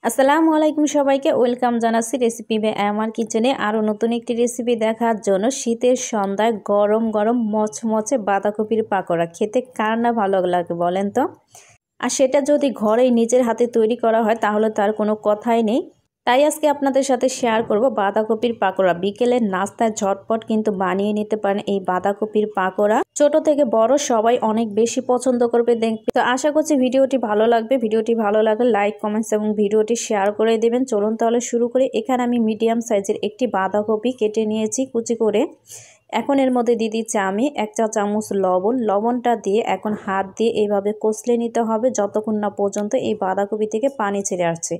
আসসালামু আলাইকুম সবাইকে ওয়েলকাম জানাচ্ছি রেসিপি বাই আমার কিচেনে আরও নতুন একটি রেসিপি দেখার জন্য। শীতের সন্ধ্যায় গরম গরম মচমচে বাঁধাকপির পাকোড়া খেতে কার না ভালো লাগে বলেন তো। আর সেটা যদি ঘরেই নিজের হাতে তৈরি করা হয় তাহলে তার কোনো কথাই নেই। তাই আজকে আপনাদের সাথে শেয়ার করব বাঁধাকপির পাকোড়া। বিকেলের নাস্তায় ঝটপট কিন্তু বানিয়ে নিতে পারেন এই বাঁধাকপির পাকোড়া। ছোট থেকে বড় সবাই অনেক বেশি পছন্দ করবে দেখবে। তো আশা করছি ভিডিওটি ভালো লাগবে। ভিডিওটি ভালো লাগলে লাইক কমেন্টস এবং ভিডিওটি শেয়ার করে দেবেন। চলুন তাহলে শুরু করি। এখানে আমি মিডিয়াম সাইজের একটি বাঁধাকপি কেটে নিয়েছি কুচি করে। এখন এর মধ্যে দিয়ে দিচ্ছি আমি 1 চা চামচ লবণ। লবণটা দিয়ে এখন হাত দিয়ে এইভাবে কষলে নিতে হবে যতক্ষণ না পর্যন্ত এই বাঁধাকপি থেকে পানি ছেড়ে আসছে।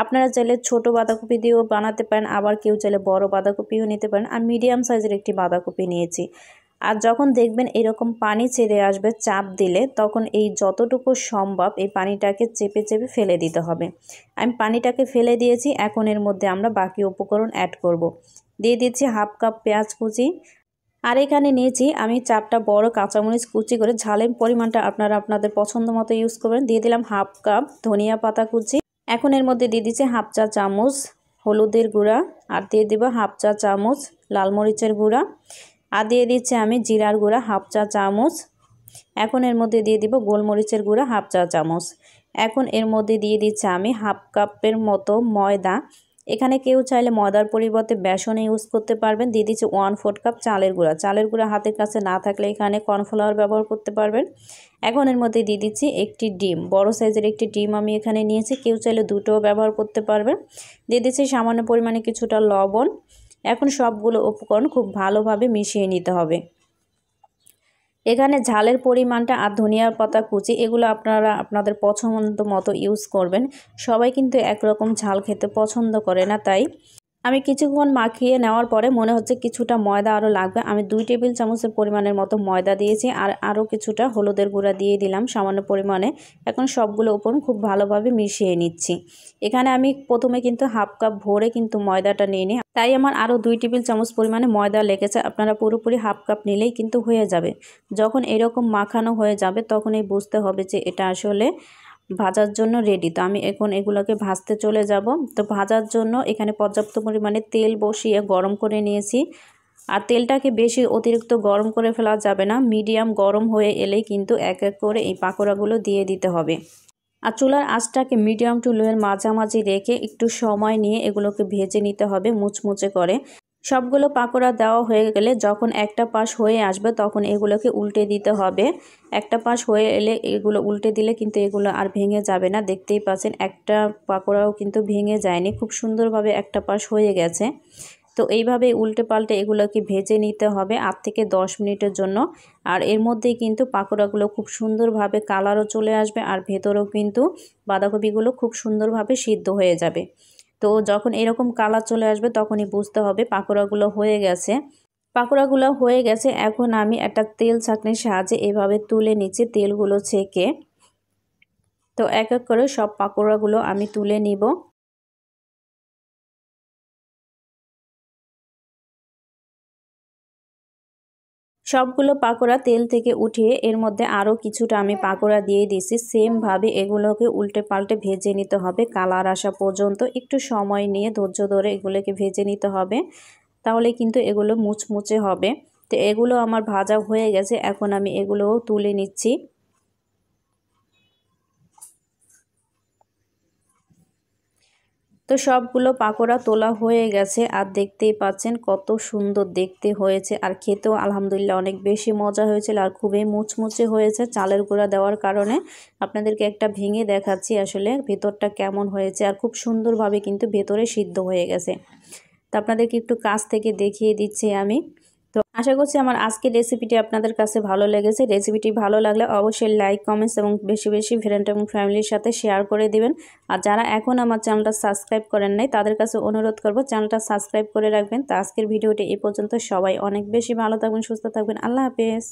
আপনারা চাইলে ছোট বাঁধাকপি দিয়েও বানাতে পারেন, আবার কেউ চাইলে বড় বাঁধাকপিও নিতে পারেন। আর মিডিয়াম সাইজের একটি বাঁধাকপি নিয়েছি। আর যখন দেখবেন এরকম পানি ছেড়ে আসবে চাপ দিলে, তখন এই যতটুকু সম্ভব এই পানিটাকে চেপে চেপে ফেলে দিতে হবে। আমি পানিটাকে ফেলে দিয়েছি। এখন এর মধ্যে আমরা বাকি উপকরণ অ্যাড করব। দিয়ে দিচ্ছি হাফ কাপ পেঁয়াজ কুচি। আর এখানে নিয়েছি আমি 4টা বড় কাঁচামরিচ কুচি করে। ঝালের পরিমাণটা আপনারা আপনাদের পছন্দ মতো ইউজ করবেন। দিয়ে দিলাম হাফ কাপ ধনিয়া পাতা কুচি। এখন এর মধ্যে দিয়ে দিচ্ছি হাফ চা চামচ হলুদের গুঁড়া, আর দিয়ে দিব হাফ চা চামচ লাল মরিচের গুঁড়া, আর দিয়ে দিচ্ছি আমি জিরার গুঁড়া হাফ চা চামচ। এখন এর মধ্যে দিয়ে দিব গোলমরিচের গুঁড়া হাফ চা চামচ। এখন এর মধ্যে দিয়ে দিচ্ছি আমি হাফ কাপের মতো ময়দা। এখানে কেউ চাইলে ময়দার পরিবর্তে বেসন ইউজ করতে পারবেন। দিয়ে দিচ্ছি 1/4 কাপ চালের গুঁড়া। চালের গুঁড়া হাতের কাছে না থাকলে এখানে কর্নফ্লাওয়ার ব্যবহার করতে পারবেন। এখন এর মধ্যে দিয়ে দিচ্ছি একটি ডিম, বড় সাইজের একটি ডিম আমি এখানে নিয়েছি। কেউ চাইলে দুটোও ব্যবহার করতে পারবেন। দিয়ে দিচ্ছি সামান্য পরিমাণে কিছুটা লবণ। এখন সবগুলো উপকরণ খুব ভালোভাবে মিশিয়ে নিতে হবে। এখানে ঝালের পরিমাণটা আর ধনিয়া পাতা কুচি এগুলো আপনারা আপনাদের পছন্দ মতো ইউজ করবেন। সবাই কিন্তু একরকম ঝাল খেতে পছন্দ করে না, তাই আমি কিছুক্ষণ মাখিয়ে নেওয়ার পরে মনে হচ্ছে কিছুটা ময়দা আরও লাগবে। আমি 2 টেবিল চামচের পরিমাণের মতো ময়দা দিয়েছি, আর আরও কিছুটা হলুদের গুঁড়া দিয়ে দিলাম সামান্য পরিমাণে। এখন সবগুলো উপকরণ খুব ভালোভাবে মিশিয়ে নিচ্ছি। এখানে আমি প্রথমে কিন্তু হাফ কাপ ভরে কিন্তু ময়দাটা নিয়ে নিই, তাই আমার আরও 2 টেবিল চামচ পরিমাণে ময়দা লেগেছে। আপনারা পুরোপুরি হাফ কাপ নিলেই কিন্তু হয়ে যাবে। যখন এরকম মাখানো হয়ে যাবে তখনই বুঝতে হবে যে এটা আসলে ভাজার জন্য রেডি। তো আমি এখন এগুলোকে ভাজতে চলে যাব। তো ভাজার জন্য এখানে পর্যাপ্ত পরিমাণে তেল বসিয়ে গরম করে নিয়েছি। আর তেলটাকে বেশি অতিরিক্ত গরম করে ফেলা যাবে না, মিডিয়াম গরম হয়ে এলেই কিন্তু এক এক করে এই পাকোড়াগুলো দিয়ে দিতে হবে। আর চুলার আঁচটাকে মিডিয়াম টু লোয়ের মাঝামাঝি রেখে একটু সময় নিয়ে এগুলোকে ভেজে নিতে হবে মুচমুচে করে। সবগুলো পাকোড়া দেওয়া হয়ে গেলে যখন একটা পাশ হয়ে আসবে তখন এগুলোকে উল্টে দিতে হবে। একটা পাশ হয়ে এলে এগুলো উল্টে দিলে কিন্তু এগুলো আর ভেঙে যাবে না। দেখতেই পাচ্ছেন একটা পাকোড়াও কিন্তু ভেঙে যায়নি, খুব সুন্দরভাবে একটা পাশ হয়ে গেছে। তো এইভাবে উল্টে পাল্টে এগুলোকে ভেজে নিতে হবে 8 থেকে 10 মিনিটের জন্য। আর এর মধ্যেই কিন্তু পাকোড়াগুলো খুব সুন্দরভাবে কালারও চলে আসবে, আর ভেতরেও কিন্তু বাঁধাকপিগুলো খুব সুন্দরভাবে সিদ্ধ হয়ে যাবে। তো যখন এরকম কালার চলে আসবে তখনই বুঝতে হবে পাকোড়াগুলো হয়ে গেছে। পাকোড়াগুলো হয়ে গেছে। এখন আমি একটা তেল ছাঁকনির সাহায্যে এভাবে তুলে নিচ্ছি তেলগুলো ছেঁকে। তো এক এক করে সব পাকোড়াগুলো আমি তুলে নিব। সবগুলো পাকোড়া তেল থেকে উঠিয়ে এর মধ্যে আরও কিছুটা আমি পাকোড়া দিয়ে দিয়েছি। সেমভাবে এগুলোকে উল্টে পাল্টে ভেজে নিতে হবে কালার আসা পর্যন্ত। একটু সময় নিয়ে ধৈর্য ধরে এগুলোকে ভেজে নিতে হবে, তাহলে কিন্তু এগুলো মুচমুচে হবে। তো এগুলো আমার ভাজা হয়ে গেছে। এখন আমি এগুলোও তুলে নিচ্ছি। তো সবগুলো পাকোড়া তোলা হয়ে গেছে। আর দেখতেই পাচ্ছেন কত সুন্দর দেখতে হয়েছে, আর খেতেও আলহামদুলিল্লাহ অনেক বেশি মজা হয়েছিল, আর খুবই মুচমুচে হয়েছে চালের গুঁড়া দেওয়ার কারণে। আপনাদেরকে একটা ভেঙে দেখাচ্ছি আসলে ভেতরটা কেমন হয়েছে, আর খুব সুন্দরভাবে কিন্তু ভেতরে সিদ্ধ হয়ে গেছে। তো আপনাদেরকে একটু কাছ থেকে দেখিয়ে দিচ্ছি আমি। তো আশা করছি আমার আজকের রেসিপিটি আপনাদের কাছে ভালো লেগেছে। রেসিপিটি ভালো লাগলে অবশ্যই লাইক কমেন্টস এবং বেশি বেশি ফ্রেন্ড এবং ফ্যামিলির সাথে শেয়ার করে দিবেন। আর যারা এখন আমার চ্যানেলটা সাবস্ক্রাইব করেন নাই তাদের কাছে অনুরোধ করব চ্যানেলটা সাবস্ক্রাইব করে রাখবেন। তো আজকের ভিডিওটি এই পর্যন্ত। সবাই অনেক বেশি ভালো থাকবেন, সুস্থ থাকবেন। আল্লাহ হাফেজ।